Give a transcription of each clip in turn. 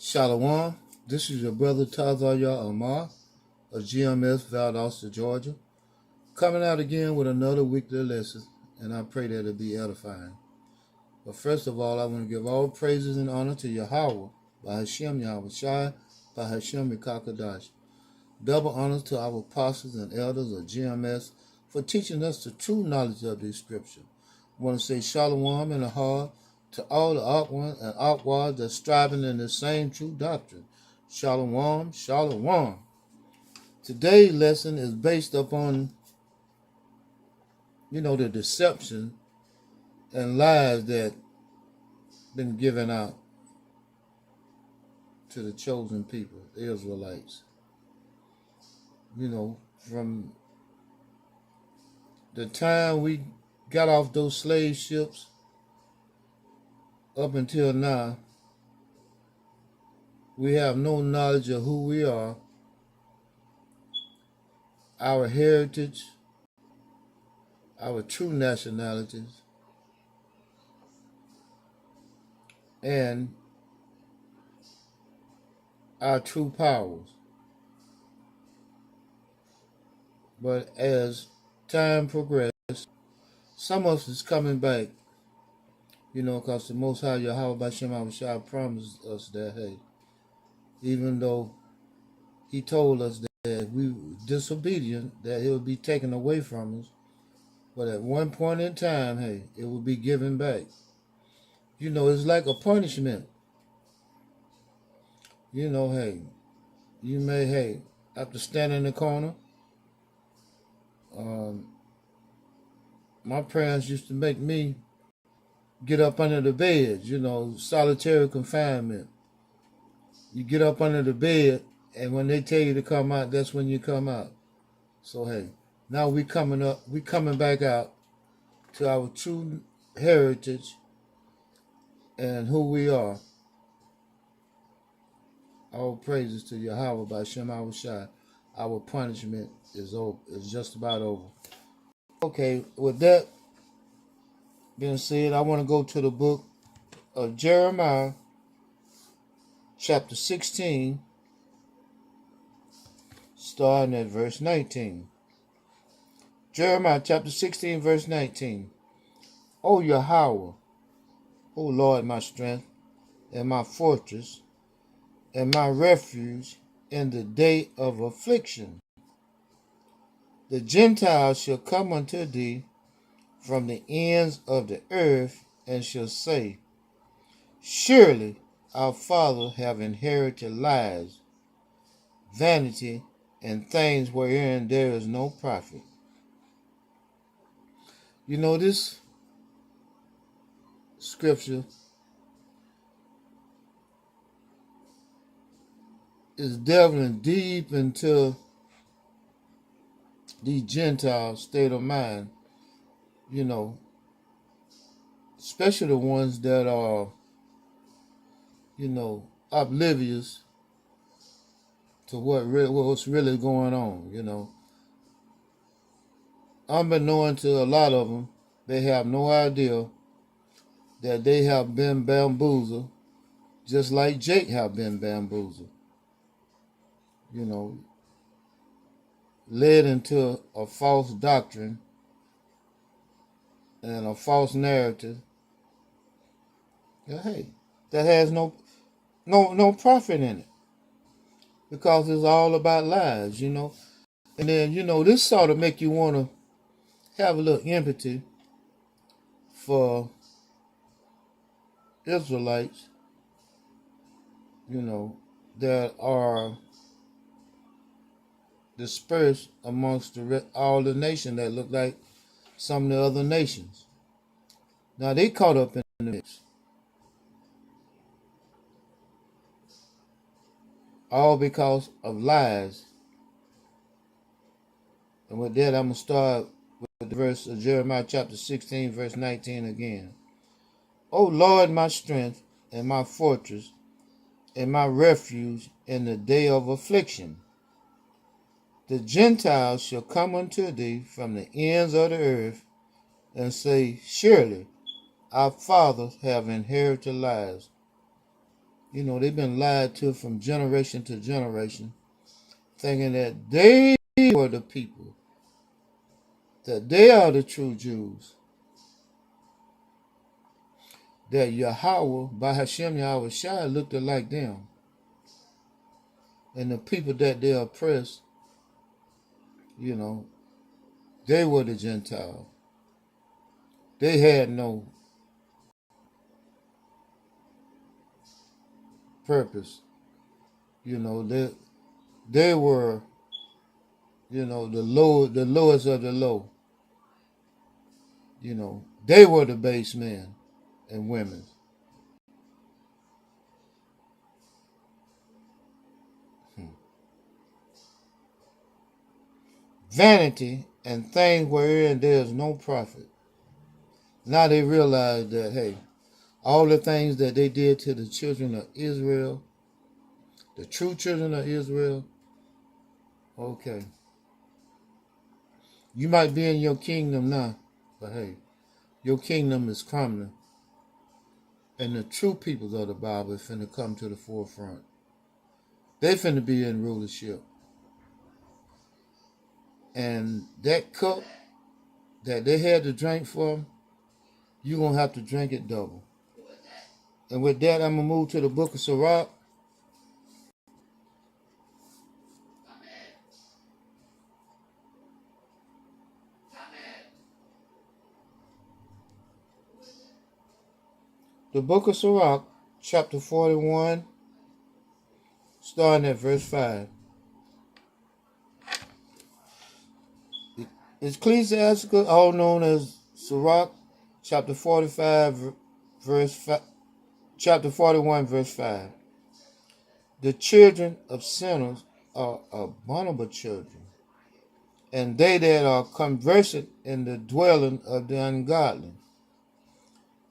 Shalom, this is your brother Tazaya Amar of GMS Valdosta, Georgia, coming out again with another weekly lesson, and I pray that it be edifying. But first of all, I want to give all praises and honor to Yahweh, by Hashem Yahweh Shai, by Hashem Mikakadash. Double honors to our apostles and elders of GMS for teaching us the true knowledge of the scripture. I want to say Shalom in the heart to all the Aquans and Aquas that striving in the same true doctrine. Shalom, Shalom. Today's lesson is based upon, the deception and lies that been given out to the chosen people, the Israelites. From the time we got off those slave ships up until now, we have no knowledge of who we are, our heritage, our true nationalities, and our true powers. But as time progressed, some of us is coming back, because the Most High Yahweh Bashem Abishai promised us that, hey, even though he told us that we were disobedient, that it would be taken away from us, but at one point in time, hey, it will be given back. It's like a punishment. Hey, you may, have to stand in the corner. My parents used to make me get up under the bed, solitary confinement. You get up under the bed, and when they tell you to come out, that's when you come out. So, hey, now we coming back out to our true heritage and who we are. All praises to Yahweh by Shem Awashai. Our punishment is over. It's just about over. Okay, with that being said, I want to go to the book of Jeremiah, chapter 16, starting at verse 19. Jeremiah chapter 16, verse 19. O Yahweh, O Lord, my strength, and my fortress, and my refuge in the day of affliction. The Gentiles shall come unto thee from the ends of the earth, and shall say, Surely our fathers have inherited lies, vanity, and things wherein there is no profit. This scripture is delving deep into the Gentile state of mind, especially the ones that are, oblivious to what's really going on, Unbeknown to a lot of them, they have no idea that they have been bamboozled, just like Jake have been bamboozled. Led into a false doctrine and a false narrative. Hey, that has no profit in it, because it's all about lies, And then, this sort of make you want to have a little empathy for Israelites, that are dispersed amongst all the nation that look like some of the other nations. Now they caught up in the mix. All because of lies. And with that, I'm going to start with the verse of Jeremiah chapter 16, verse 19 again. O Lord, my strength and my fortress and my refuge in the day of affliction. The Gentiles shall come unto thee from the ends of the earth, and say, Surely our fathers have inherited lies, You know, they've been lied to from generation to generation, thinking that they were the people, that they are the true Jews, that Yahweh, by Hashem Yahweh Shai, looked like them. And the people that they oppressed, you know, they were the Gentiles. They had no purpose. You know, they were, you know, the lowest of the low. You know, they were the base men and women. Vanity and things wherein there is no profit. Now they realize that, hey, all the things that they did to the children of Israel, the true children of Israel, okay, you might be in your kingdom now, but hey, your kingdom is crumbling. And the true people of the Bible is finna come to the forefront. They finna be in rulership. And that cup that they had to drink from, you're going to have to drink it double. And with that, I'm going to move to the book of Sirach. The book of Sirach, chapter 41, starting at verse 5. Ecclesiastical, all known as Sirach, chapter 45, verse 5, chapter 41, verse 5. The children of sinners are abominable children, and they that are conversant in the dwelling of the ungodly.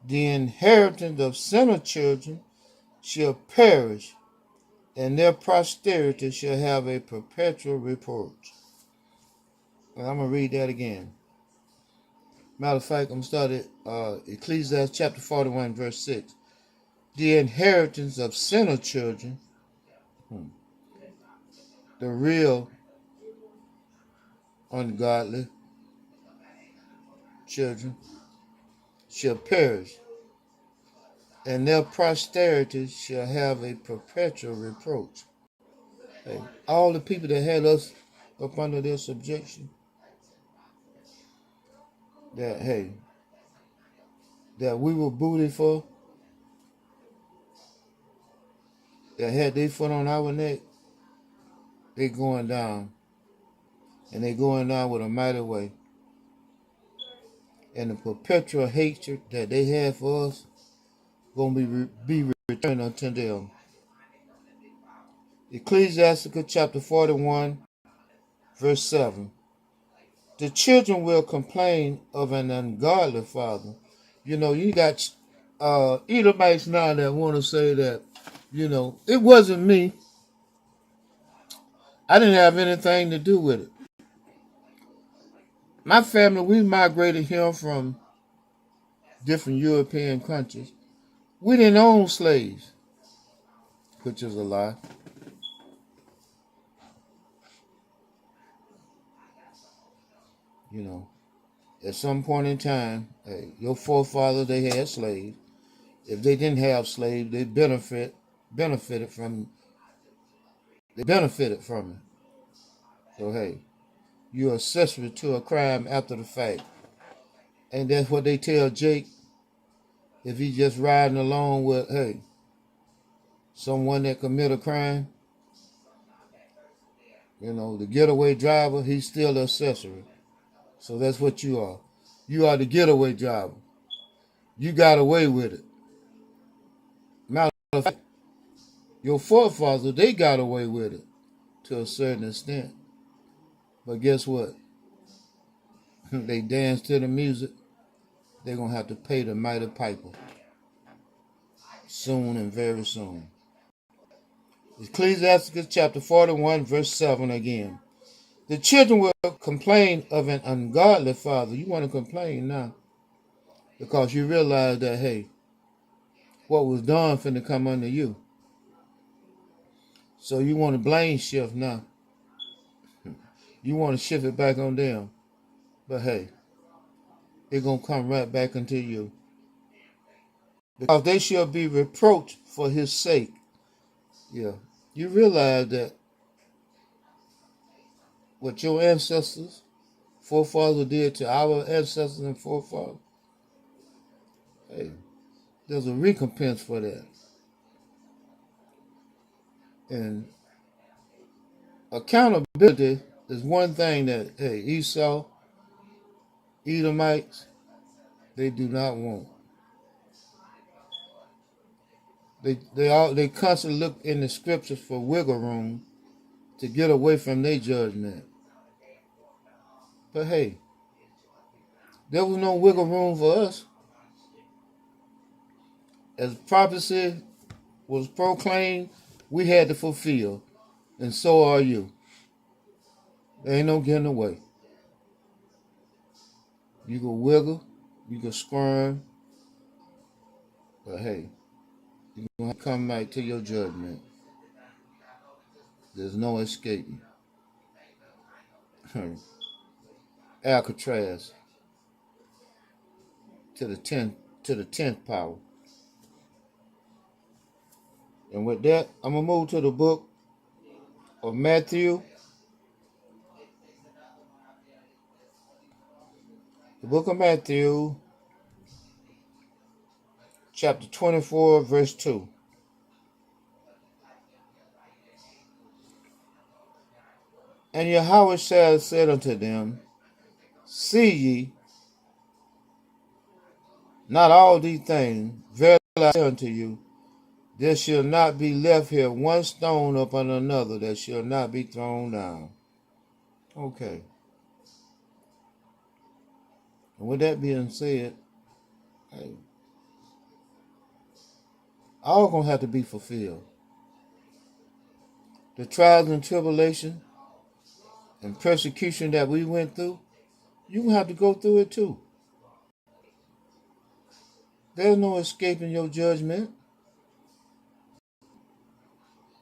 The inheritance of sinner children shall perish, and their posterity shall have a perpetual reproach. And I'm going to read that again. Matter of fact, I'm starting Ecclesiastes chapter 41, verse 6. The inheritance of sinner children, the real ungodly children, shall perish, and their posterity shall have a perpetual reproach. Hey, all the people that had us up under their subjection, that, hey, that we were booty for, that had their foot on our neck, they going down. And they going down with a mighty way. And the perpetual hatred that they have for us going to be returned unto them. Ecclesiastical chapter 41, verse 7. The children will complain of an ungodly father. You know, you got Edomites now that want to say that, you know, it wasn't me. I didn't have anything to do with it. My family, we migrated here from different European countries. We didn't own slaves, which is a lie. You know, at some point in time, hey, your forefathers, they had slaves. If they didn't have slaves, they benefited from it. So hey, you're accessory to a crime after the fact. And that's what they tell Jake if he's just riding along with, hey, someone that commit a crime. You know, the getaway driver, he's still an accessory. So that's what you are. You are the getaway driver. You got away with it. Matter of fact, your forefathers, they got away with it to a certain extent. But guess what? They dance to the music. They're going to have to pay the mighty piper. Soon and very soon. Ecclesiastes chapter 41, verse 7 again. The children will complain of an ungodly father. You want to complain now because you realize that, hey, what was done finna come under you. So you want to blame shift now. You want to shift it back on them. But hey, it's going to come right back into you. Because they shall be reproached for his sake. Yeah. You realize that what your ancestors, forefathers did to our ancestors and forefathers, hey, there's a recompense for that. And accountability is one thing that, hey, Esau, Edomites, they do not want. They constantly look in the scriptures for wiggle room to get away from their judgment. But hey, there was no wiggle room for us. As prophecy was proclaimed, we had to fulfill. And so are you. There ain't no getting away. You can wiggle, you can squirm, but hey, you're going to come back to your judgment. There's no escaping. Alcatraz to the 10th power. And with that, I'm going to move to the book of Matthew. The book of Matthew, chapter 24, verse 2. And Yahweh said unto them, see ye not all these things? Verily I say unto you, there shall not be left here one stone upon another that shall not be thrown down. Okay. And with that being said, hey, all going to have to be fulfilled. The trials and tribulation and persecution that we went through, you're going to have to go through it too. There's no escaping your judgment.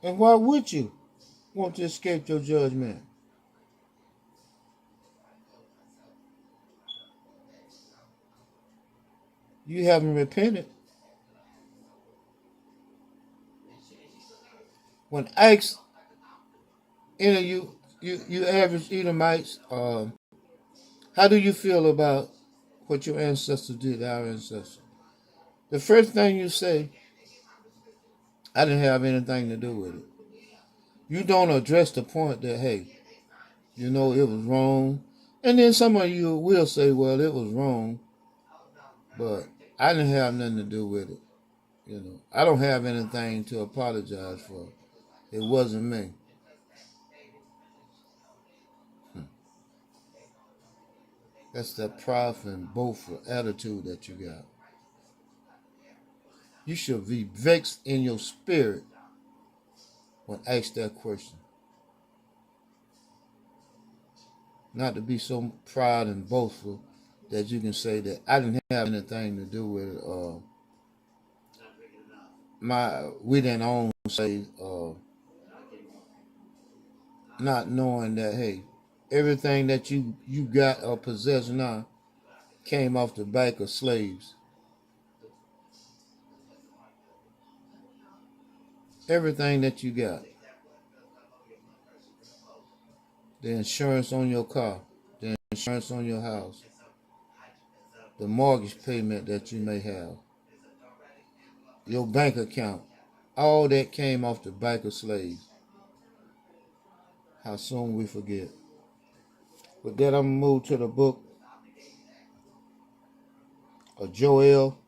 And why would you want to escape your judgment? You haven't repented. When asked any of you average Edomites, how do you feel about what your ancestors did to our ancestors? The first thing you say, I didn't have anything to do with it. You don't address the point that, hey, you know, it was wrong. And then some of you will say, well, it was wrong, but I didn't have nothing to do with it. You know, I don't have anything to apologize for. It wasn't me. That's that prideful and boastful attitude that you got. You should be vexed in your spirit when asked that question. Not to be so proud and boastful that you can say that I didn't have anything to do with it. We didn't own slaves. Not knowing that, hey, everything that you got or possess now came off the back of slaves. Everything that you got. The insurance on your car, the insurance on your house, the mortgage payment that you may have, your bank account, all that came off the back of slaves. How soon we forget. With that, I'm going to move to the book of Joel,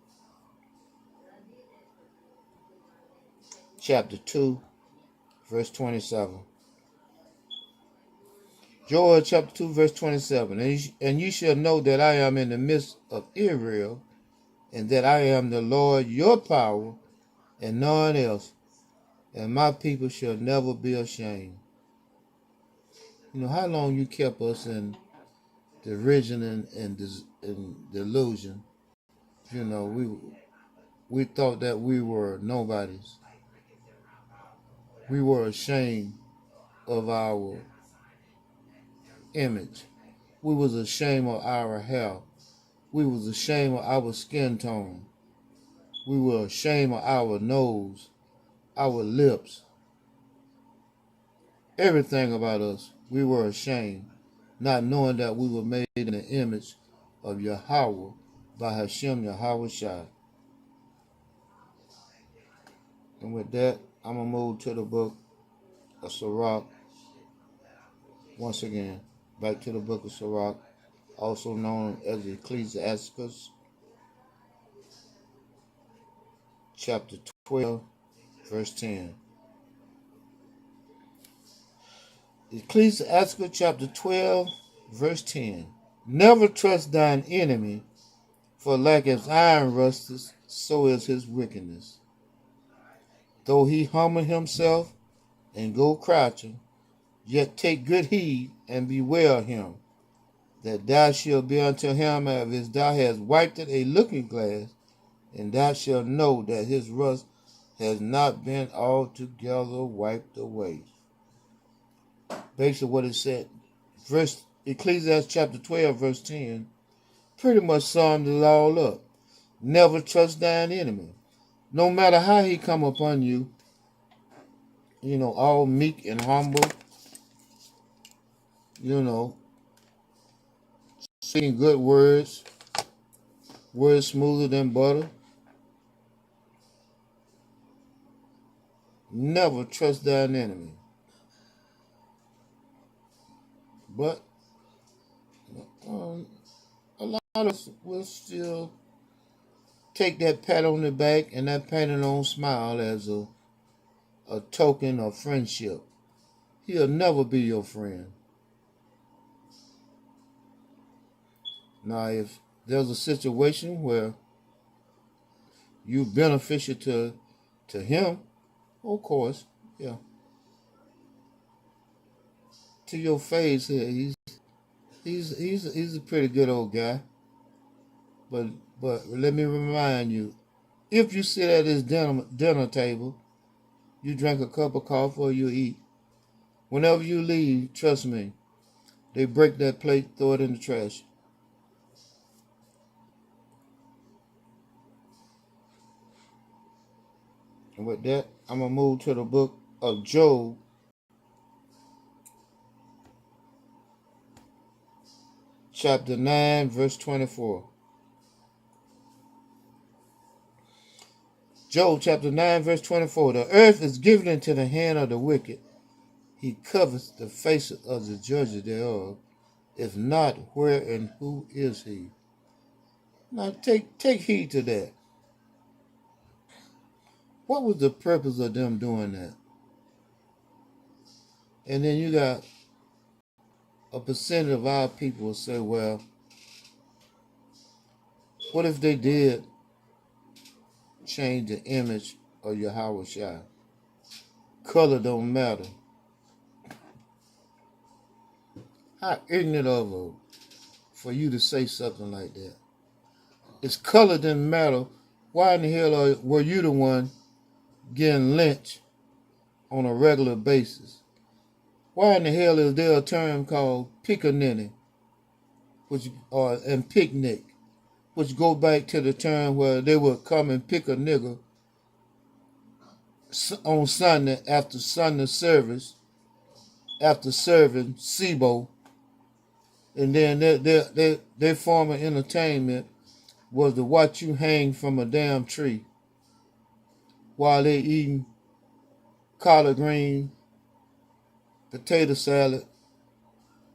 chapter 2, verse 27. Joel chapter 2, verse 27. And you shall know that I am in the midst of Israel, and that I am the Lord your power, and none else, and my people shall never be ashamed. You know, how long you kept us in derision and delusion. You know, we thought that we were nobodies. We were ashamed of our image. We was ashamed of our hair. We was ashamed of our skin tone. We were ashamed of our nose, our lips, everything about us. We were ashamed, not knowing that we were made in the image of Yahweh by Hashem Yahweh Shai. And with that, I'm going to move to the book of Sirach. Once again, back to the book of Sirach, also known as Ecclesiasticus, chapter 12, verse 10. Ecclesiasticus chapter 12, verse 10. Never trust thine enemy, for like as iron rusteth, so is his wickedness. Though he humble himself and go crouching, yet take good heed and beware him, that thou shalt be unto him as if thou hast wiped a looking glass, and thou shalt know that his rust has not been altogether wiped away. Basically what it said, Ecclesiastes chapter 12, verse 10, pretty much summed it all up. Never trust thine enemy. No matter how he come upon you, all meek and humble, speaking good words smoother than butter. Never trust thine enemy. But a lot of us will still take that pat on the back and that painted on smile as a token of friendship. He'll never be your friend. Now, if there's a situation where you beneficial to him, of course, yeah. To your face here, he's a pretty good old guy. But let me remind you, if you sit at his dinner table, you drink a cup of coffee or you eat, whenever you leave, trust me, they break that plate, throw it in the trash. And with that, I'm going to move to the book of Job, chapter 9, verse 24. Job chapter 9, verse 24. The earth is given into the hand of the wicked. He covers the faces of the judges thereof. If not, where and who is he? Now take heed to that. What was the purpose of them doing that? And then you got a percentage of our people say, well, what if they did change the image of Yahweh Shai? Color don't matter. How ignorant of her for you to say something like that. If color didn't matter, why in the hell were you the one getting lynched on a regular basis? Why in the hell is there a term called pickaninny, and picnic, which go back to the term where they would come and pick a nigger on Sunday after Sunday service, after serving SIBO, and then their form of entertainment was to watch you hang from a damn tree while they eating collard green, potato salad,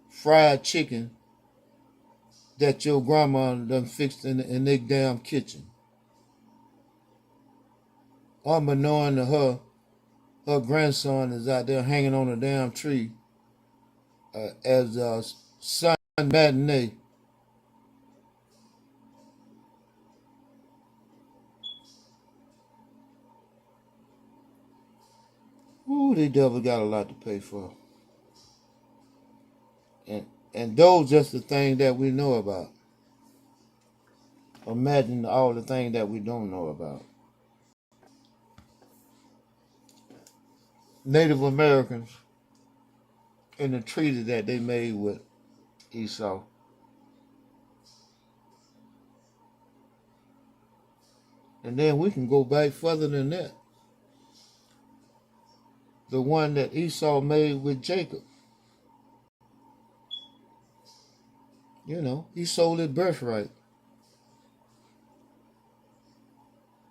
fried chicken that your grandma done fixed in their damn kitchen. Unbeknown to her grandson is out there hanging on a damn tree as a Sunday matinee. Ooh, they devil got a lot to pay for. And those just the things that we know about. Imagine all the things that we don't know about. Native Americans in the treaty that they made with Esau. And then we can go back further than that. The one that Esau made with Jacob. You know, he sold his birthright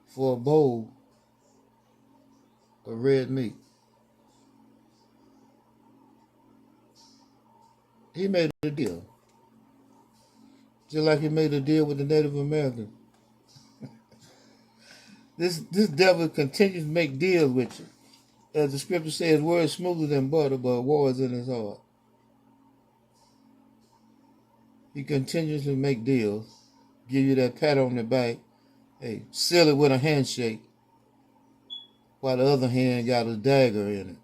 for a bowl of red meat. He made a deal. Just like he made a deal with the Native Americans. This devil continues to make deals with you. As the scripture says, word is smoother than butter, but war is in his heart. He continues to make deals, give you that pat on the back, hey, seal it with a handshake, while the other hand got a dagger in it.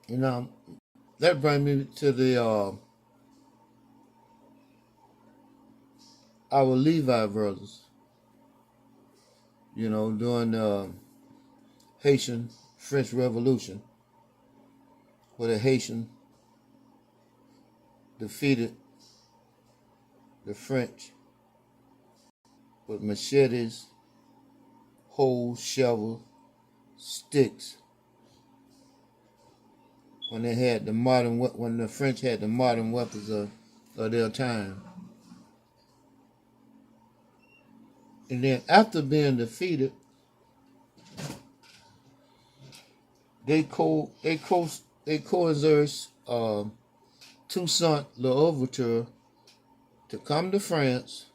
You know, that brings me to the our Levi brothers. You know, during the Haitian French Revolution, where the Haitian defeated the French with machetes, hoes, shovels, sticks. When the French had the modern weapons of their time. And then after being defeated, they coerced Toussaint L'Ouverture to come to France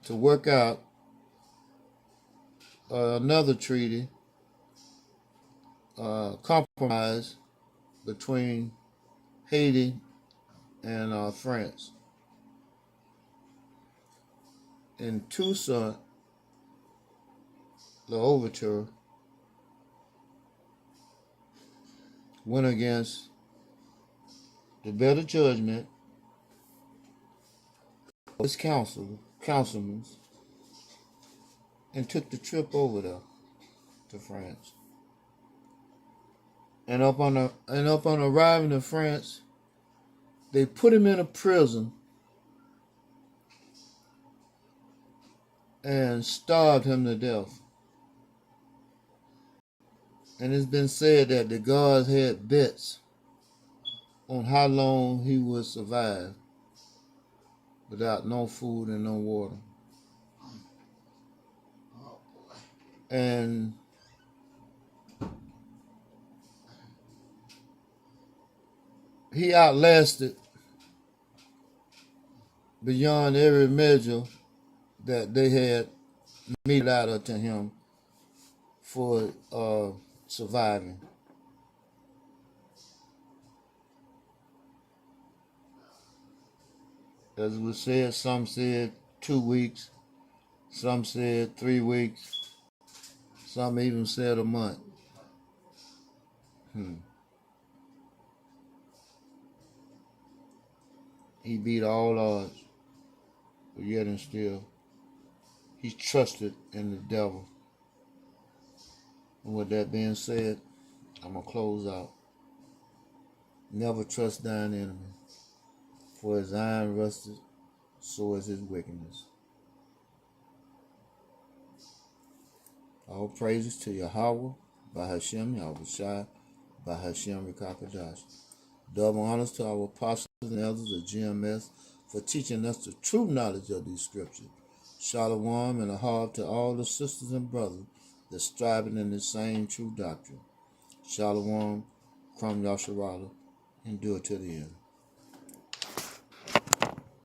to work out another treaty, compromise between Haiti and France. And Toussaint L'Ouverture went against the better judgment of his councilmen and took the trip over there to France. And upon arriving in France, they put him in a prison and starved him to death. And it's been said that the guards had bets on how long he would survive without no food and no water. And he outlasted beyond every measure that they had meted out to him for surviving. As it was said, some said 2 weeks, some said 3 weeks, some even said a month. He beat all odds, but yet and still, he trusted in the devil. And with that being said, I'm going to close out. Never trust thine enemy, for as iron rusted, so is his wickedness. All praises to Yahweh, by Hashem, Yahushua, by Hashem, Rekakadash. Double honors to our apostles and elders of GMS for teaching us the true knowledge of these scriptures. Shalom and a heart to all the sisters and brothers that striving in the same true doctrine. Shalom, Kram Yasharala, endure to the end.